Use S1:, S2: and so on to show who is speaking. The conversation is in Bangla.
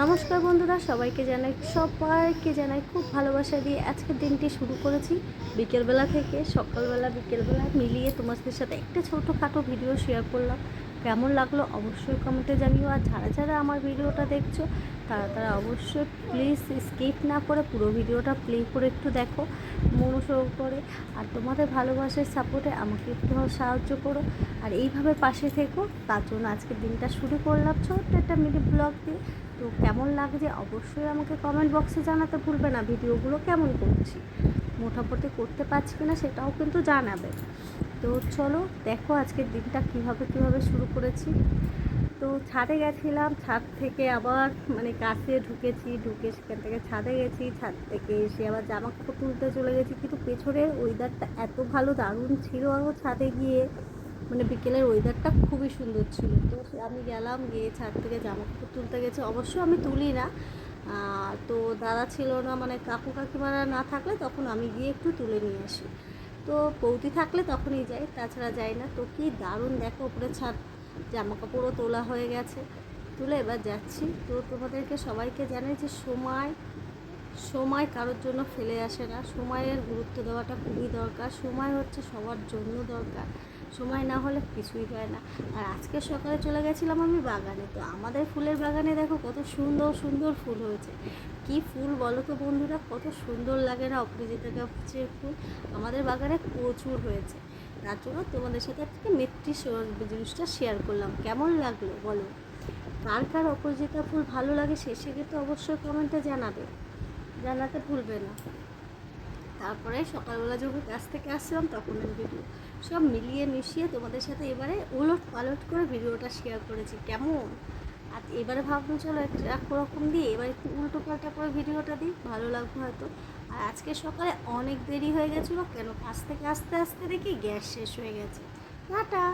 S1: নমস্কার বন্ধুরা, সবাইকে জানাই খুব ভালোবাসা দিয়ে আজকের দিনটি শুরু করেছি। বিকেলবেলা থেকে সকালবেলা বিকেলবেলা মিলিয়ে তোমাদের সাথে একটা ছোটোখাটো ভিডিও শেয়ার করলাম। কেমন লাগলো অবশ্যই কমেন্টে জানিও। আর যারা যারা আমার ভিডিওটা দেখছো তারা অবশ্যই প্লিজ স্কিপ না করে পুরো ভিডিওটা প্লে করে একটু দেখো মনোযোগ করে। আর তোমাদের ভালোবাসার সাপোর্টে আমাকে একটু সাহায্য করো আর এইভাবে পাশে থেকো। তার জন্য আজকের দিনটা শুরু করলাম ছোট্ট একটা মিনি ব্লগ দিয়ে। তো কেমন লাগছে অবশ্যই আমাকে কমেন্ট বক্সে জানাতে ভুলবে না। ভিডিওগুলো কেমন করছি, মোটামুটি করতে পারছি কিনা সেটাও কিন্তু জানাবে। তো চলো দেখো আজকের দিনটা কিভাবে শুরু করেছি। তো ছাদে গেছিলাম, ছাদ থেকে আবার কাছে ঢুকে সেখান থেকে ছাদে গেছি, ছাদ থেকে এসে আবার জামা কাপড় তুলতে চলে গেছি। কিন্তু পেছনের ওয়েদারটা এত ভালো দারুণ ছিল, আরও ছাদে গিয়ে বিকেলের ওয়েদারটা খুবই সুন্দর ছিল। তো আমি গিয়ে ছাদ থেকে জামা কাপড় তুলতে গেছি। অবশ্য আমি তুলি না, তো দাদা ছিল না, কাকু কাকিমারা না থাকলে তখন আমি গিয়ে একটু তুলে নিয়ে আসি। তো বৌদি থাকলে তখনই যাই, তাছাড়া যাই না। তো কি দারুণ দেখো উপরে ছাদ, জামা কাপড়ও তোলা হয়ে গেছে, তুলে এবার যাচ্ছি। তো তোমাদেরকে সবাইকে জানাই যে সময় কারোর জন্য ফেলে আসে না। সময়ের গুরুত্ব দেওয়াটা খুবই দরকার। সময় হচ্ছে সবার জন্য দরকার, সময় না হলে কিছুই হয় না। আর আজকে সকালে চলে গেছিলাম আমি বাগানে। তো আমাদের ফুলের বাগানে দেখো কত সুন্দর সুন্দর ফুল হয়েছে। কি ফুল বলো তো বন্ধুরা, কত সুন্দর লাগে না অপরাজিতা গাছের ফুল। আমাদের বাগানে প্রচুর হয়েছে, তার জন্য তোমাদের সাথে আজকে মিষ্টি জিনিসটা শেয়ার করলাম। কেমন লাগলো বলো, কার কার অপরাজিতা ফুল ভালো লাগে শেষে কিন্তু অবশ্যই কমেন্টে জানাতে ভুলবে না। তারপরে সকালবেলা যখন কাছ থেকে আসছিলাম তখন আমি ভিডিও সব মিলিয়ে মিশিয়ে তোমাদের সাথে এবারে উলট পালট করে ভিডিওটা শেয়ার করেছি। কেমন, আর এবারে ভাবলাম চলো একরকম দিয়ে এবার একটু উল্টো পাল্টা করে ভিডিওটা দিই, ভালো লাগবে হয়তো। আর আজকে সকালে অনেক দেরি হয়ে গেছিলো, কেন কাছ থেকে আস্তে আস্তে দেখি গ্যাস শেষ হয়ে গেছে। টাটা।